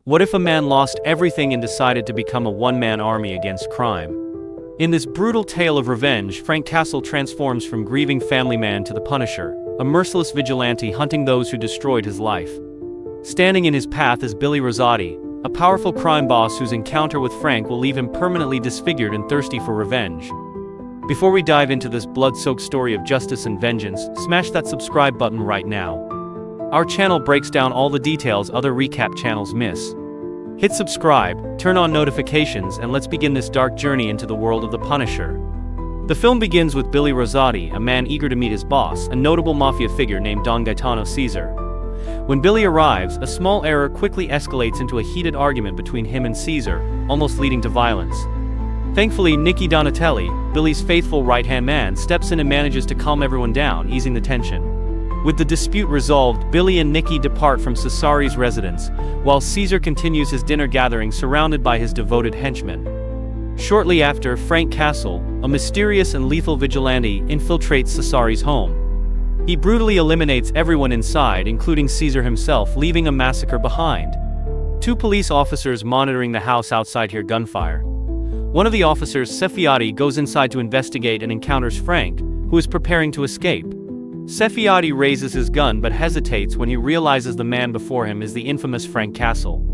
What if a man lost everything and decided to become a one-man army against crime? In this brutal tale of revenge, Frank Castle transforms from grieving family man to the Punisher, a merciless vigilante hunting those who destroyed his life. Standing in his path is Billy Rosati, a powerful crime boss whose encounter with Frank will leave him permanently disfigured and thirsty for revenge. Before we dive into this blood-soaked story of justice and vengeance, smash that subscribe button right now. Our channel breaks down all the details other recap channels miss. Hit subscribe, turn on notifications, and let's begin this dark journey into the world of the Punisher. The film begins with Billy Rosati, a man eager to meet his boss, a notable mafia figure named Don Gaetano Caesar. When Billy arrives, a small error quickly escalates into a heated argument between him and Caesar, almost leading to violence. Thankfully, Nicky Donatelli, Billy's faithful right-hand man, steps in and manages to calm everyone down, easing the tension. With the dispute resolved, Billy and Nicky depart from Cesari's residence, while Caesar continues his dinner gathering surrounded by his devoted henchmen. Shortly after, Frank Castle, a mysterious and lethal vigilante, infiltrates Cesari's home. He brutally eliminates everyone inside, including Caesar himself, leaving a massacre behind. Two police officers monitoring the house outside hear gunfire. One of the officers, Cefiati, goes inside to investigate and encounters Frank, who is preparing to escape. Cefiati raises his gun but hesitates when he realizes the man before him is the infamous Frank Castle.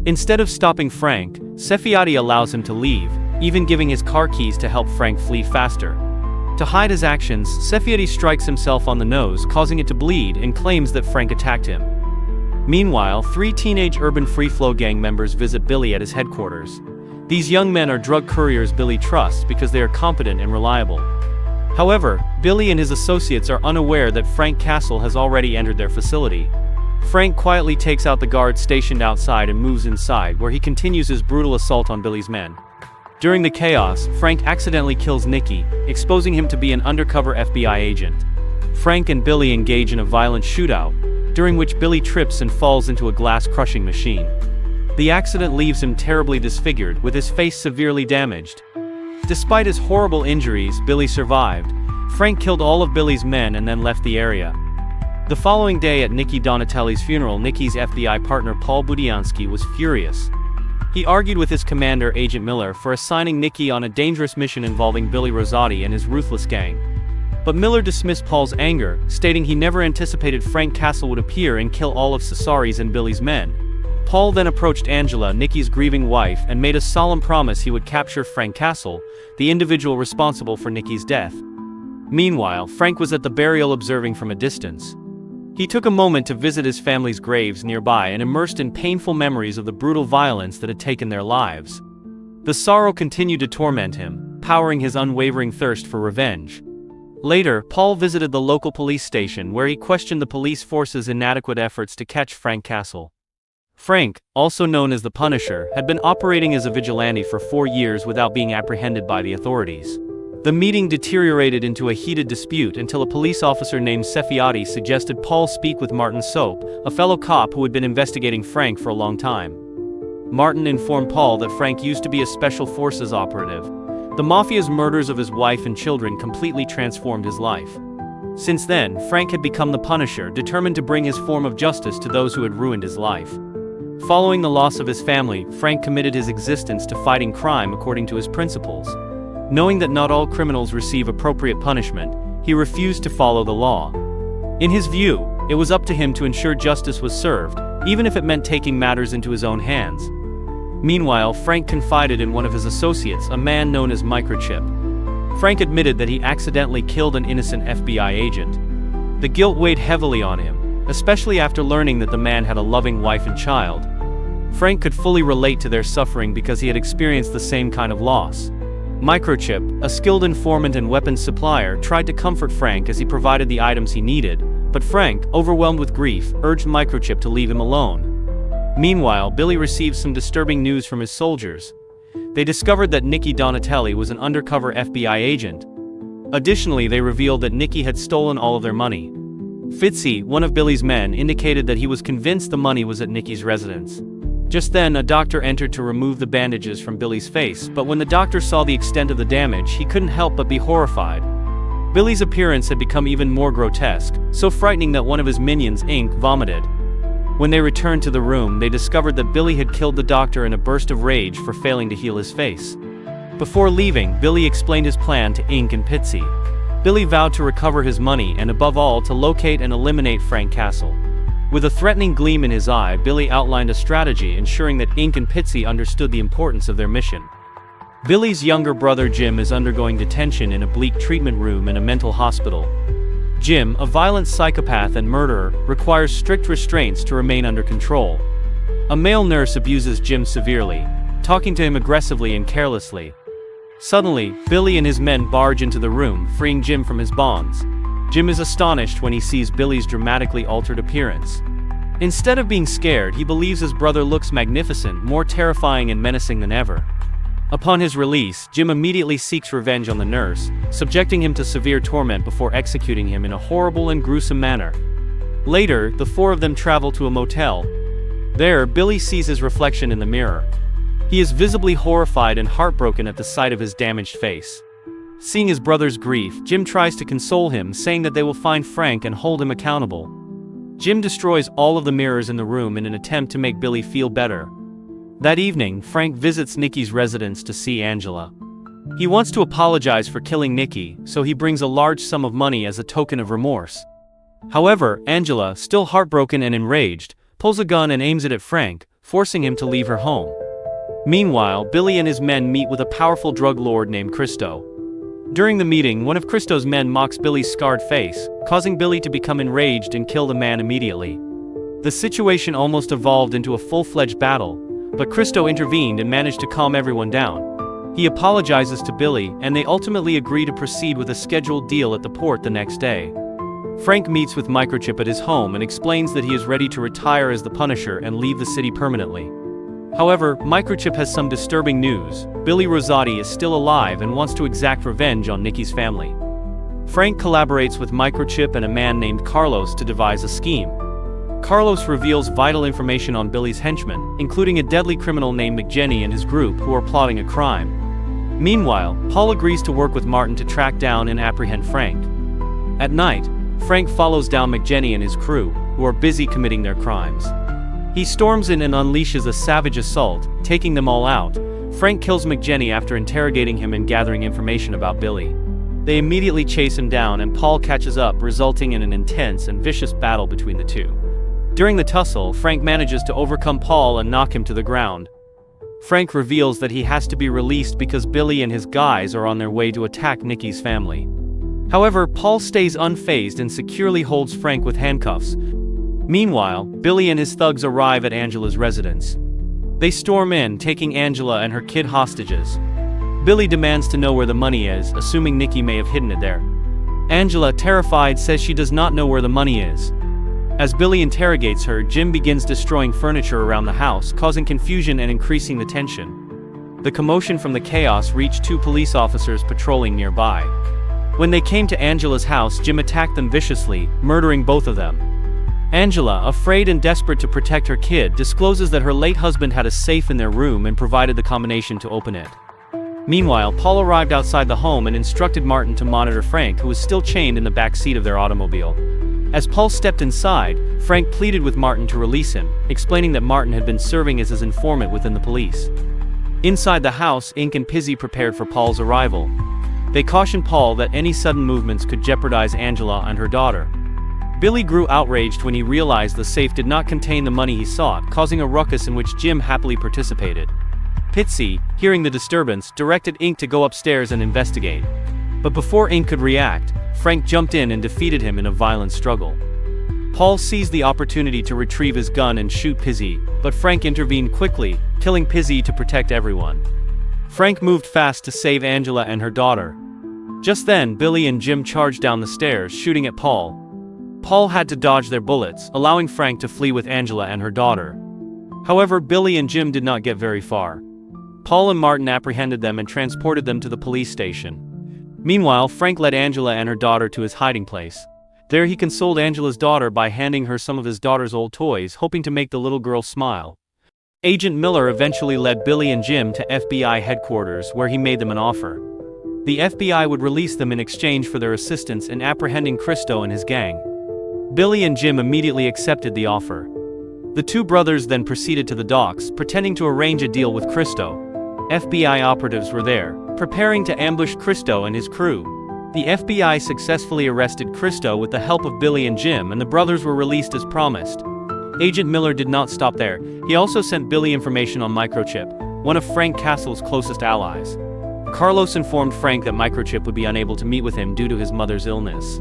Instead of stopping Frank, Cefiati allows him to leave, even giving his car keys to help Frank flee faster. To hide his actions, Cefiati strikes himself on the nose, causing it to bleed, and claims that Frank attacked him. Meanwhile, three teenage urban free flow gang members visit Billy at his headquarters. These young men are drug couriers Billy trusts because they are competent and reliable. However, Billy and his associates are unaware that Frank Castle has already entered their facility. Frank quietly takes out the guards stationed outside and moves inside, where he continues his brutal assault on Billy's men. During the chaos, Frank accidentally kills Nicky, exposing him to be an undercover FBI agent. Frank and Billy engage in a violent shootout, during which Billy trips and falls into a glass-crushing machine. The accident leaves him terribly disfigured, with his face severely damaged. Despite his horrible injuries, Billy survived. Frank killed all of Billy's men and then left the area. The following day at Nicky Donatelli's funeral, Nicky's FBI partner Paul Budiansky was furious. He argued with his commander, Agent Miller, for assigning Nicky on a dangerous mission involving Billy Rosati and his ruthless gang. But Miller dismissed Paul's anger, stating he never anticipated Frank Castle would appear and kill all of Cesari's and Billy's men. Paul then approached Angela, Nicky's grieving wife, and made a solemn promise he would capture Frank Castle, the individual responsible for Nicky's death. Meanwhile, Frank was at the burial observing from a distance. He took a moment to visit his family's graves nearby and immersed in painful memories of the brutal violence that had taken their lives. The sorrow continued to torment him, powering his unwavering thirst for revenge. Later, Paul visited the local police station where he questioned the police force's inadequate efforts to catch Frank Castle. Frank, also known as the Punisher, had been operating as a vigilante for 4 years without being apprehended by the authorities. The meeting deteriorated into a heated dispute until a police officer named Cefiati suggested Paul speak with Martin Soap, a fellow cop who had been investigating Frank for a long time. Martin informed Paul that Frank used to be a special forces operative. The mafia's murders of his wife and children completely transformed his life. Since then, Frank had become the Punisher, determined to bring his form of justice to those who had ruined his life. Following the loss of his family, Frank committed his existence to fighting crime according to his principles. Knowing that not all criminals receive appropriate punishment, he refused to follow the law. In his view, it was up to him to ensure justice was served, even if it meant taking matters into his own hands. Meanwhile, Frank confided in one of his associates, a man known as Microchip. Frank admitted that he accidentally killed an innocent FBI agent. The guilt weighed heavily on him, especially after learning that the man had a loving wife and child. Frank could fully relate to their suffering because he had experienced the same kind of loss. Microchip, a skilled informant and weapons supplier, tried to comfort Frank as he provided the items he needed, but Frank, overwhelmed with grief, urged Microchip to leave him alone. Meanwhile, Billy received some disturbing news from his soldiers. They discovered that Nicky Donatelli was an undercover FBI agent. Additionally, they revealed that Nicky had stolen all of their money. Fitzy, one of Billy's men, indicated that he was convinced the money was at Nicky's residence. Just then, a doctor entered to remove the bandages from Billy's face, but when the doctor saw the extent of the damage, he couldn't help but be horrified. Billy's appearance had become even more grotesque, so frightening that one of his minions, Ink, vomited. When they returned to the room, they discovered that Billy had killed the doctor in a burst of rage for failing to heal his face. Before leaving, Billy explained his plan to Ink and Pitsy. Billy vowed to recover his money and above all to locate and eliminate Frank Castle. With a threatening gleam in his eye, Billy outlined a strategy ensuring that Ink and Pitsy understood the importance of their mission. Billy's younger brother Jim is undergoing detention in a bleak treatment room in a mental hospital. Jim, a violent psychopath and murderer, requires strict restraints to remain under control. A male nurse abuses Jim severely, talking to him aggressively and carelessly. Suddenly, Billy and his men barge into the room, freeing Jim from his bonds. Jim is astonished when he sees Billy's dramatically altered appearance. Instead of being scared, he believes his brother looks magnificent, more terrifying and menacing than ever. Upon his release, Jim immediately seeks revenge on the nurse, subjecting him to severe torment before executing him in a horrible and gruesome manner. Later, the four of them travel to a motel. There, Billy sees his reflection in the mirror. He is visibly horrified and heartbroken at the sight of his damaged face. Seeing his brother's grief, Jim tries to console him, saying that they will find Frank and hold him accountable. Jim destroys all of the mirrors in the room in an attempt to make Billy feel better. That evening, Frank visits Nikki's residence to see Angela. He wants to apologize for killing Nikki, so he brings a large sum of money as a token of remorse. However, Angela, still heartbroken and enraged, pulls a gun and aims it at Frank, forcing him to leave her home. Meanwhile, Billy and his men meet with a powerful drug lord named Christo. During the meeting, one of Christo's men mocks Billy's scarred face, causing Billy to become enraged and kill the man immediately. The situation almost evolved into a full-fledged battle, but Christo intervened and managed to calm everyone down. He apologizes to Billy, and they ultimately agree to proceed with a scheduled deal at the port the next day. Frank meets with Microchip at his home and explains that he is ready to retire as the Punisher and leave the city permanently. However, Microchip has some disturbing news. Billy Rosati is still alive and wants to exact revenge on Nikki's family. Frank collaborates with Microchip and a man named Carlos to devise a scheme. Carlos reveals vital information on Billy's henchmen, including a deadly criminal named McJenny and his group who are plotting a crime. Meanwhile, Paul agrees to work with Martin to track down and apprehend Frank. At night, Frank follows down McJenny and his crew, who are busy committing their crimes. He storms in and unleashes a savage assault, taking them all out. Frank kills McJenny after interrogating him and gathering information about Billy. They immediately chase him down and Paul catches up, resulting in an intense and vicious battle between the two. During the tussle, Frank manages to overcome Paul and knock him to the ground. Frank reveals that he has to be released because Billy and his guys are on their way to attack Nikki's family. However, Paul stays unfazed and securely holds Frank with handcuffs. Meanwhile, Billy and his thugs arrive at Angela's residence. They storm in, taking Angela and her kid hostages. Billy demands to know where the money is, assuming Nikki may have hidden it there. Angela, terrified, says she does not know where the money is. As Billy interrogates her, Jim begins destroying furniture around the house, causing confusion and increasing the tension. The commotion from the chaos reached two police officers patrolling nearby. When they came to Angela's house, Jim attacked them viciously, murdering both of them. Angela, afraid and desperate to protect her kid, discloses that her late husband had a safe in their room and provided the combination to open it. Meanwhile, Paul arrived outside the home and instructed Martin to monitor Frank, who was still chained in the back seat of their automobile. As Paul stepped inside, Frank pleaded with Martin to release him, explaining that Martin had been serving as his informant within the police. Inside the house, Ink and Pizzy prepared for Paul's arrival. They cautioned Paul that any sudden movements could jeopardize Angela and her daughter. Billy grew outraged when he realized the safe did not contain the money he sought, causing a ruckus in which Jim happily participated. Pitsy, hearing the disturbance, directed Ink to go upstairs and investigate. But before Ink could react, Frank jumped in and defeated him in a violent struggle. Paul seized the opportunity to retrieve his gun and shoot Pizzy, but Frank intervened quickly, killing Pizzy to protect everyone. Frank moved fast to save Angela and her daughter. Just then, Billy and Jim charged down the stairs, shooting at Paul. Paul had to dodge their bullets, allowing Frank to flee with Angela and her daughter. However, Billy and Jim did not get very far. Paul and Martin apprehended them and transported them to the police station. Meanwhile, Frank led Angela and her daughter to his hiding place. There he consoled Angela's daughter by handing her some of his daughter's old toys, hoping to make the little girl smile. Agent Miller eventually led Billy and Jim to FBI headquarters, where he made them an offer. The FBI would release them in exchange for their assistance in apprehending Christo and his gang. Billy and Jim immediately accepted the offer. The two brothers then proceeded to the docks, pretending to arrange a deal with Christo. FBI operatives were there, preparing to ambush Christo and his crew. The FBI successfully arrested Christo with the help of Billy and Jim, and the brothers were released as promised. Agent Miller did not stop there. He also sent Billy information on Microchip, one of Frank Castle's closest allies. Carlos informed Frank that Microchip would be unable to meet with him due to his mother's illness.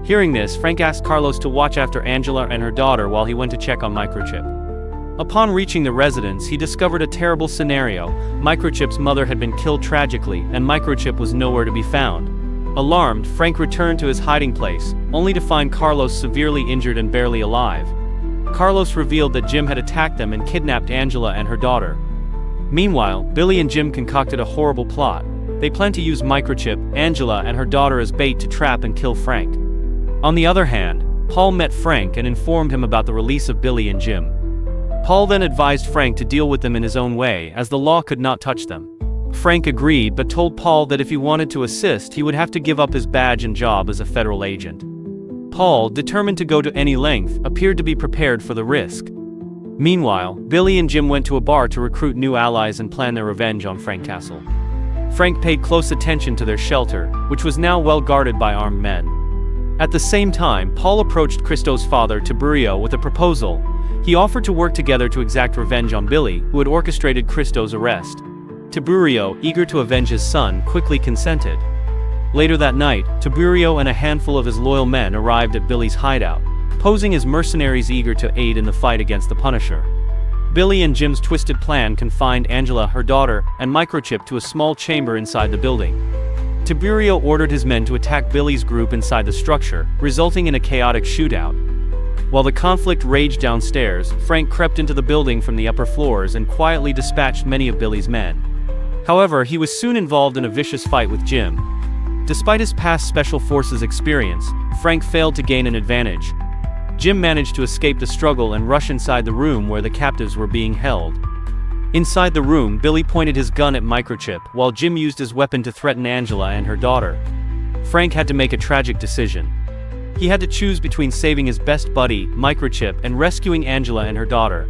Hearing this, Frank asked Carlos to watch after Angela and her daughter while he went to check on Microchip. Upon reaching the residence, he discovered a terrible scenario. Microchip's mother had been killed tragically, and Microchip was nowhere to be found. Alarmed, Frank returned to his hiding place, only to find Carlos severely injured and barely alive. Carlos revealed that Jim had attacked them and kidnapped Angela and her daughter. Meanwhile, Billy and Jim concocted a horrible plot. They planned to use Microchip, Angela, and her daughter as bait to trap and kill Frank. On the other hand, Paul met Frank and informed him about the release of Billy and Jim. Paul then advised Frank to deal with them in his own way, as the law could not touch them. Frank agreed but told Paul that if he wanted to assist, he would have to give up his badge and job as a federal agent. Paul, determined to go to any length, appeared to be prepared for the risk. Meanwhile, Billy and Jim went to a bar to recruit new allies and plan their revenge on Frank Castle. Frank paid close attention to their shelter, which was now well guarded by armed men. At the same time, Paul approached Christo's father, Tiburio, with a proposal. He offered to work together to exact revenge on Billy, who had orchestrated Christo's arrest. Tiburio, eager to avenge his son, quickly consented. Later that night, Tiburio and a handful of his loyal men arrived at Billy's hideout, posing as mercenaries eager to aid in the fight against the Punisher. Billy and Jim's twisted plan confined Angela, her daughter, and Microchip to a small chamber inside the building. Tiburio ordered his men to attack Billy's group inside the structure, resulting in a chaotic shootout. While the conflict raged downstairs, Frank crept into the building from the upper floors and quietly dispatched many of Billy's men. However, he was soon involved in a vicious fight with Jim. Despite his past Special Forces experience, Frank failed to gain an advantage. Jim managed to escape the struggle and rush inside the room where the captives were being held. Inside the room, Billy pointed his gun at Microchip, while Jim used his weapon to threaten Angela and her daughter. Frank had to make a tragic decision. He had to choose between saving his best buddy, Microchip, and rescuing Angela and her daughter.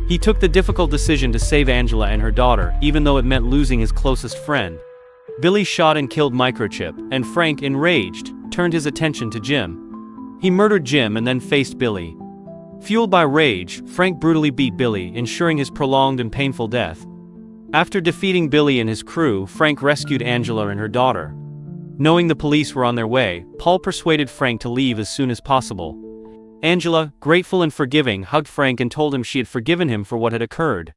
He took the difficult decision to save Angela and her daughter, even though it meant losing his closest friend. Billy shot and killed Microchip, and Frank, enraged, turned his attention to Jim. He murdered Jim and then faced Billy. Fueled by rage, Frank brutally beat Billy, ensuring his prolonged and painful death. After defeating Billy and his crew, Frank rescued Angela and her daughter. Knowing the police were on their way, Paul persuaded Frank to leave as soon as possible. Angela, grateful and forgiving, hugged Frank and told him she had forgiven him for what had occurred.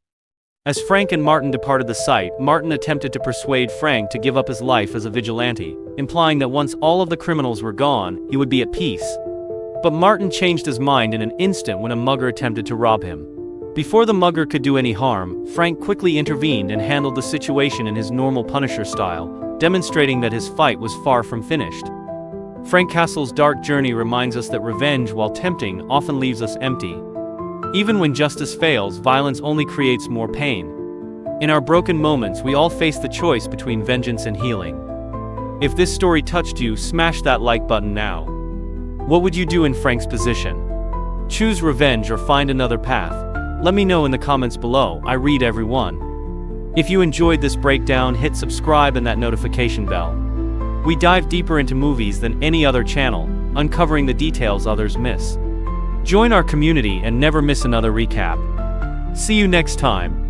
As Frank and Martin departed the site, Martin attempted to persuade Frank to give up his life as a vigilante, implying that once all of the criminals were gone, he would be at peace. But Martin changed his mind in an instant when a mugger attempted to rob him. Before the mugger could do any harm, Frank quickly intervened and handled the situation in his normal Punisher style, demonstrating that his fight was far from finished. Frank Castle's dark journey reminds us that revenge, while tempting, often leaves us empty. Even when justice fails, violence only creates more pain. In our broken moments, we all face the choice between vengeance and healing. If this story touched you, smash that like button now. What would you do in Frank's position? Choose revenge or find another path? Let me know in the comments below. I read every one. If you enjoyed this breakdown, hit subscribe and that notification bell. We dive deeper into movies than any other channel, uncovering the details others miss. Join our community and never miss another recap. See you next time.